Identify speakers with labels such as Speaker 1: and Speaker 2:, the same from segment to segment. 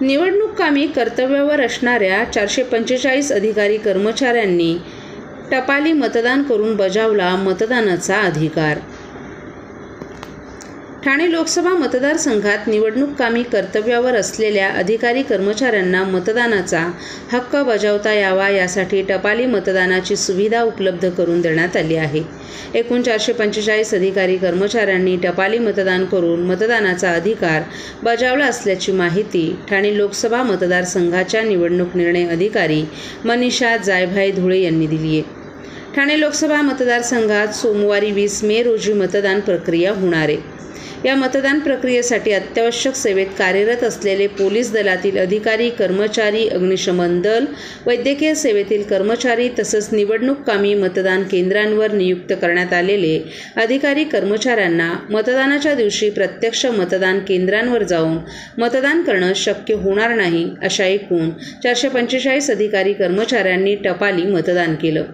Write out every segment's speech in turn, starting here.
Speaker 1: निवडणूक कर्तव्यावर असणाऱ्या 445 अधिकारी कर्मचाऱ्यांनी टपाली मतदान करून बजावला मतदानाचा अधिकार। ठाणे लोकसभा मतदारसंघात निवडणूक कर्तव्यावर असलेल्या अधिकारी कर्मचाऱ्यांना मतदानाचा हक्क बजावता यावा यासाठी टपाली मतदानाची सुविधा उपलब्ध करून देण्यात आली आहे। एकूण 445 अधिकारी कर्मचाऱ्यांनी टपाली मतदान करून मतदानाचा अधिकार बजावला असल्याची माहिती ठाणे लोकसभा मतदारसंघाच्या निवडणूक निर्णय अधिकारी मनीषा जायभाई धुळे यांनी दिली आहे। ठाणे लोकसभा मतदारसंघात सोमवारी 20 मे रोजी मतदान प्रक्रिया होणार आहे। या मतदान प्रक्रियेसाठी अत्यावश्यक सेवेत कार्यरत असलेले पोलीस दलातील अधिकारी कर्मचारी, अग्निशमन दल, वैद्यकीय सेवेतील कर्मचारी तसंच निवडणूक मतदान केंद्रांवर नियुक्त करण्यात आलेले अधिकारी कर्मचाऱ्यांना मतदानाच्या दिवशी प्रत्यक्ष मतदान केंद्रांवर जाऊन मतदान करणं शक्य होणार नाही अशा एकूण 445 अधिकारी कर्मचाऱ्यांनी टपाली मतदान केलं।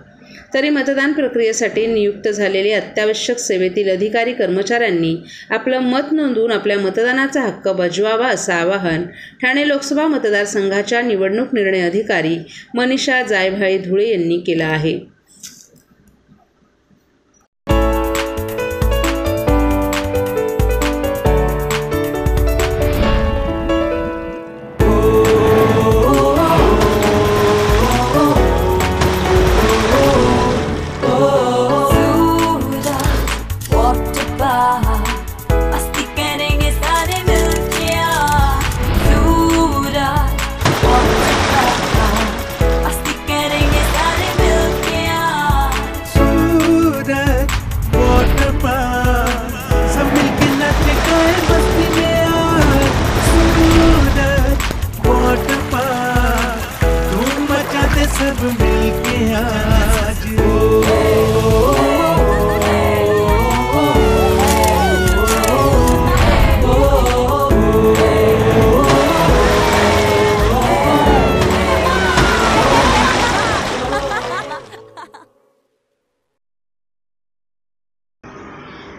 Speaker 1: तरी मतदान प्रक्रियेसाठी नियुक्त झालेले अत्यावश्यक सेवेतील अधिकारी कर्मचाऱ्यांनी आपलं मत नोंदवून आपल्या मतदानाचा हक्क बजवावा असं आवाहन ठाणे लोकसभा मतदारसंघाच्या निवडणूक निर्णय अधिकारी मनीषा जायभाई धुळे यांनी केलं आहे।
Speaker 2: सब मिलके आज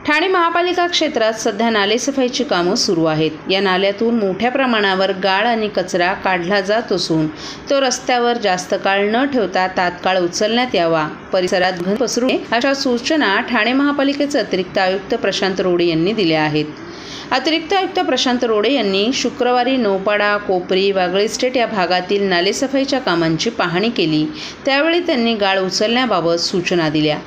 Speaker 1: ठाणे महापालिका क्षेत्रात सध्या नालेसफाईची कामं सुरू आहेत। या नाल्यातून मोठ्या प्रमाणावर गाळ आणि कचरा काढला जात असून तो रस्त्यावर जास्त काळ न ठेवता तात्काळ उचलण्यात यावा, परिसरात घन पसरू नये अशा सूचना ठाणे महापालिकेचे अतिरिक्त आयुक्त प्रशांत रोडे यांनी दिल्या आहेत। अतिरिक्त आयुक्त प्रशांत रोडे यांनी शुक्रवारी नौपाडा, कोपरी, वागळे इस्टेट या भागातील नालेसफाईच्या कामांची पाहणी केली। त्यावेळी त्यांनी गाळ उचलण्याबाबत सूचना दिल्या।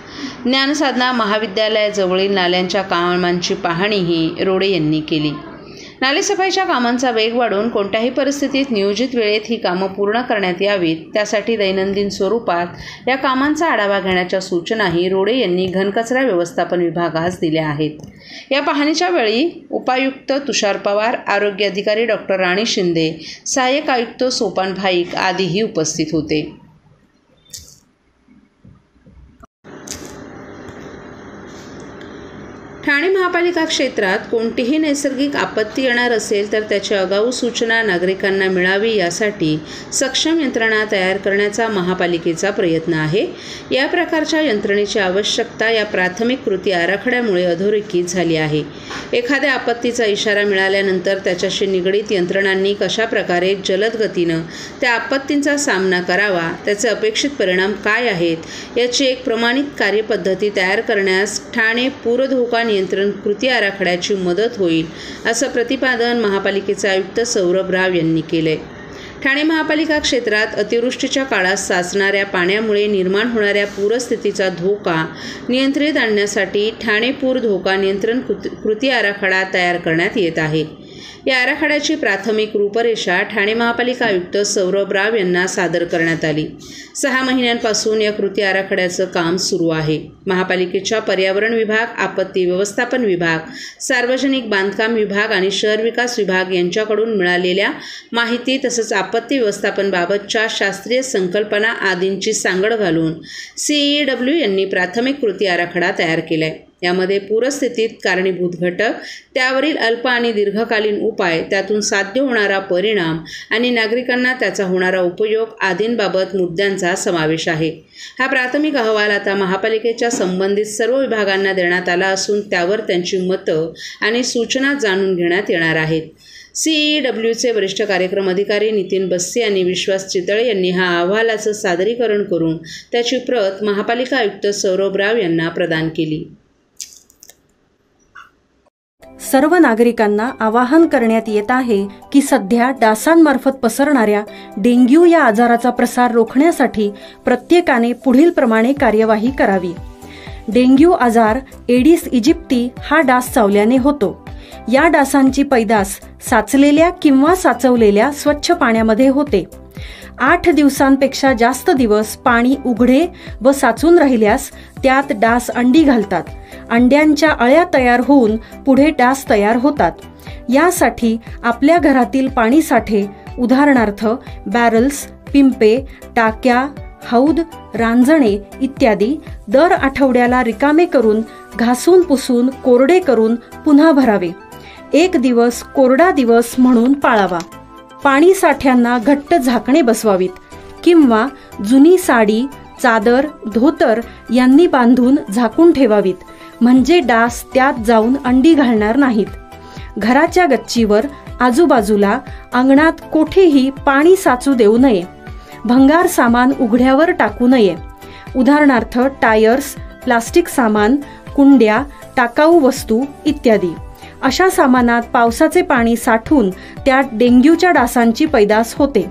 Speaker 1: ज्ञानसाधना महाविद्यालयाजवळील नाल्यांच्या कामांची पाहणीही रोडे यांनी केली। नालेसफाईच्या कामांचा वेग वाढून कोणत्याही परिस्थितीत नियोजित वेळेत ही कामं पूर्ण करण्यात यावीत, त्यासाठी दैनंदिन स्वरूपात या कामांचा आढावा घेण्याच्या सूचनाही रोडे यांनी घनकचरा व्यवस्थापन विभागास दिल्या आहेत। या पाहणीच्या वेळी उपायुक्त तुषार पवार, आरोग्य अधिकारी डॉक्टर राणी शिंदे, सहाय्यक आयुक्त सोपान भाईक आदीही उपस्थित होते। ठाणे महापालिका क्षेत्रात कोणतीही नैसर्गिक आपत्ती येणार असेल तर त्याची आगाऊ सूचना नागरिकांना मिळावी यासाठी सक्षम यंत्रणा तयार करण्याचा महापालिकेचा प्रयत्न आहे। या प्रकारच्या यंत्रणेची आवश्यकता या प्राथमिक कृती आराखड्यामुळे अधोरेखित झाली आहे। एखाद्या आपत्तीचा इशारा मिळाल्यानंतर त्याच्याशी निगडित यंत्रणांनी कशा प्रकारे जलद गतीनं त्या आपत्तींचा सामना करावा, त्याचे अपेक्षित परिणाम काय आहेत याची एक प्रमाणित कार्यपद्धती तयार करण्यास ठाणे पूर धोका नियंत्रण कृती आराखड्याची मदत होईल असं प्रतिपादन महापालिकेचे आयुक्त सौरभ राव यांनी केले। ठाणे महापालिका क्षेत्रात अतिवृष्टीच्या काळात साचणाऱ्या पाण्यामुळे निर्माण होणाऱ्या पूरस्थितीचा धोका नियंत्रित आणण्यासाठी ठाणे पूर धोका नियंत्रण कृती आराखडा तयार करण्यात येत आहे। या आराखड्याची प्राथमिक रूपरेषा ठाणे महापालिका आयुक्त सौरभ राव यांना सादर करण्यात आली। 6 महिन्यांपासून या कृती आराखड्याचं काम सुरू आहे। महापालिकेच्या पर्यावरण विभाग, आपत्ती व्यवस्थापन विभाग, सार्वजनिक बांधकाम विभाग आणि शहर विकास विभाग यांच्याकडून मिळालेल्या माहिती तसंच आपत्ती व्यवस्थापनाबाबतच्या शास्त्रीय संकल्पना आदींची सांगड घालून CEW यांनी प्राथमिक कृती आराखडा तयार केलाय। यामध्ये पूरस्थितीत कारणीभूत घटक, त्यावरील अल्प आणि दीर्घकालीन उपाय, त्यातून साध्य होणारा परिणाम आणि नागरिकांना त्याचा होणारा उपयोग आदींबाबत मुद्द्यांचा समावेश आहे। हा प्राथमिक अहवाल आता महापालिकेच्या संबंधित सर्व विभागांना देण्यात आला असून त्यावर त्यांची मतं आणि सूचना जाणून घेण्यात येणार आहेत। CEWचे वरिष्ठ कार्यक्रम अधिकारी नितीन बस्से आणि विश्वास चितळे यांनी हा अहवालाचं सादरीकरण करून त्याची प्रत महापालिका आयुक्त सौरभ राव यांना प्रदान केली.
Speaker 3: सर्व नागरिकांना आवाहन करण्यात येत आहे की सध्या डासांमार्फत पसरणाऱ्या डेंग्यू या आजाराचा प्रसार रोखण्यासाठी प्रत्येकाने पुढील प्रमाणे कार्यवाही करावी. डेंग्यू आजार एडिस इजिप्ती हा डास चावल्याने होतो. या डासांची पैदास साचलेल्या किंवा साचवलेल्या स्वच्छ पाण्यामध्ये होते. 8 दिवसांपेक्षा जास्त दिवस पाणी उघडे व साचून राहिल्यास त्यात डास अंडी घालतात. अंड्यांच्या अळ्या तयार होऊन पुढे डास तयार होतात. यासाठी आपल्या घरातील पाणी साठे उदाहरणार्थ बॅरल्स, पिंपे, टाक्या, हौद, रांजणे इत्यादी दर आठवड्याला रिकामे करून घासून पुसून कोरडे करून पुन्हा भरावे. 1 दिवस कोरडा दिवस म्हणून पाळावा. पाणी साठ्यांना घट्ट झाकणे बसवावीत किंवा जुनी साडी, चादर, धोतर यांनी बांधून झाकून ठेवावीत, म्हणजे डास त्यात जाऊन अंडी घालणार नाहीत. घराच्या गच्चीवर, आजूबाजूला, अंगणात कोठेही पाणी साचू देऊ नये. भंगार सामान उघड्यावर टाकू नये. उदाहरणार्थ टायर्स, प्लास्टिक सामान, कुंड्या, टाकाऊ वस्तू इत्यादी. अशा सामानात पावसाचे पाणी साठून त्यात डेंग्यूच्या डासांची पैदास होते.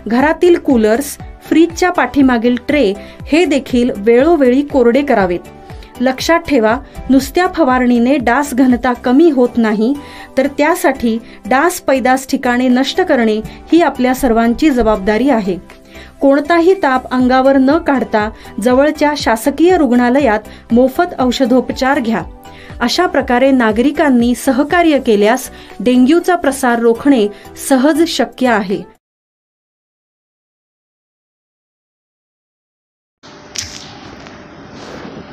Speaker 3: घरातील कूलर्स, फ्रीजच्या पाठीमागील ट्रे हे देखील वेळोवेळी कोरडे करावेत. लक्षात ठेवा, नुसत्या फवारणीने डास घनता कमी होत नाही, तर त्यासाठी डास पैदास ठिकाणे नष्ट करणे ही आपल्या सर्वांची जबाबदारी आहे. कोणताही ताप अंगावर न काढता जवळच्या शासकीय रुग्णालयात मोफत औषधोपचार घ्या. अशा प्रकारे नागरिकांनी सहकार्य केल्यास डेंग्यूचा प्रसार रोखणे सहज शक्य आहे.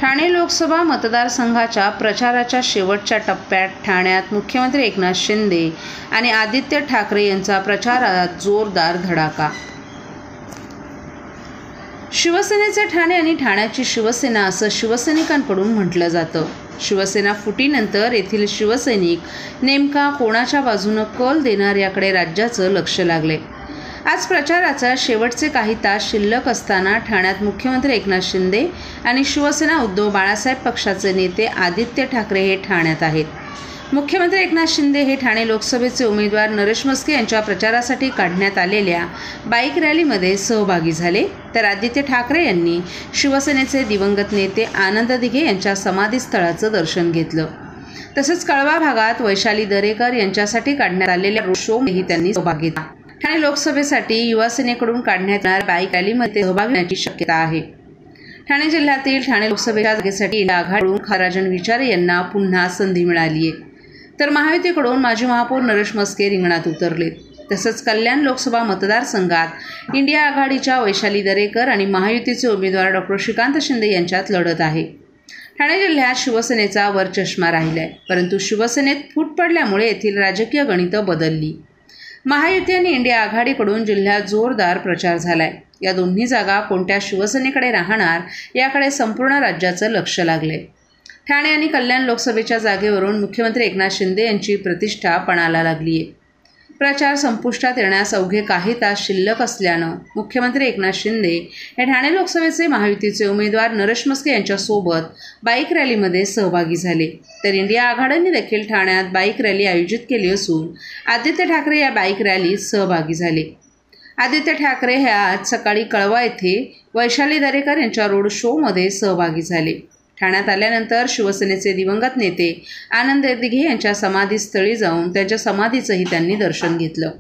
Speaker 1: ठाणे लोकसभा मतदारसंघाच्या प्रचाराच्या शेवटच्या टप्प्यात ठाण्यात मुख्यमंत्री एकनाथ शिंदे आणि आदित्य ठाकरे यांचा प्रचारात जोरदार धडाका. शिवसेनेचे ठाणे आणि ठाण्याची शिवसेना असं शिवसैनिकांकडून म्हटलं जातं. शिवसेना फुटीनंतर येथील शिवसैनिक नेमका कोणाच्या बाजूनं कल देणार याकडे राज्याचं लक्ष लागले. आज प्रचाराचा शेवटचे काही तास शिल्लक असताना ठाण्यात मुख्यमंत्री एकनाथ शिंदे आणि शिवसेना उद्धव बाळासाहेब पक्षाचे नेते आदित्य ठाकरे हे ठाण्यात आहेत. मुख्यमंत्री एकनाथ शिंदे हे ठाणे लोकसभेचे उमेदवार नरेश म्हस्के यांच्या प्रचारासाठी काढण्यात आलेल्या बाईक रॅलीमध्ये सहभागी झाले, तर आदित्य ठाकरे यांनी शिवसेनेचे दिवंगत नेते आनंद दिघे यांच्या समाधीस्थळाचं दर्शन घेतलं. तसंच कळवा भागात वैशाली दरेकर यांच्यासाठी काढण्यात आलेल्या रोड शोमध्येही त्यांनी सहभाग घेतला. ठाणे लोकसभेसाठी युवासेनेकडून काढण्यात येणाऱ्या बाईक रॅलीमध्ये सहभाग घेण्याची शक्यता आहे. ठाणे जिल्ह्यातील ठाणे लोकसभेच्या जागेसाठी इंडिया आघाडीकडून राजन विचारे यांना पुन्हा संधी मिळाली आहे, तर महायुतीकडून माजी महापौर नरेश म्हस्के रिंगणात उतरलेत. तसंच कल्याण लोकसभा मतदारसंघात इंडिया आघाडीच्या वैशाली दरेकर आणि महायुतीचे उमेदवार डॉ. श्रीकांत शिंदे यांच्यात लढत आहे. ठाणे जिल्ह्यात शिवसेनेचा वरचष्मा राहिलाय, परंतु शिवसेनेत फूट पडल्यामुळे येथील राजकीय गणितं बदलली. महायुती आणि इंडिया आघाडीकडून जिल्ह्यात जोरदार प्रचार झालाय. या दोन्ही जागा कोणत्या शिवसेनेकडे राहणार याकडे संपूर्ण राज्याचं लक्ष लागले. ठाणे आणि कल्याण लोकसभेच्या जागेवरून मुख्यमंत्री एकनाथ शिंदे यांची प्रतिष्ठा पणाला लागली आहे. प्रचार संपुष्टात येण्यास अवघे काही तास शिल्लक असल्यानं मुख्यमंत्री एकनाथ शिंदे हे ठाणे लोकसभेचे महायुतीचे उमेदवार नरेश म्हस्के यांच्यासोबत बाईक रॅलीमध्ये सहभागी झाले, तर इंडिया आघाडीने देखील ठाण्यात बाईक रॅली आयोजित केली असून आदित्य ठाकरे या बाईक रॅलीत सहभागी झाले. आदित्य ठाकरे हे आज सकाळी कळवा येथे वैशाली दरेकर यांच्या रोड शोमध्ये सहभागी झाले. ठाण्यात आल्यानंतर शिवसेनेचे दिवंगत नेते आनंद दिघे यांच्या समाधीस्थळी जाऊन त्यांच्या समाधीचंही त्यांनी दर्शन घेतलं.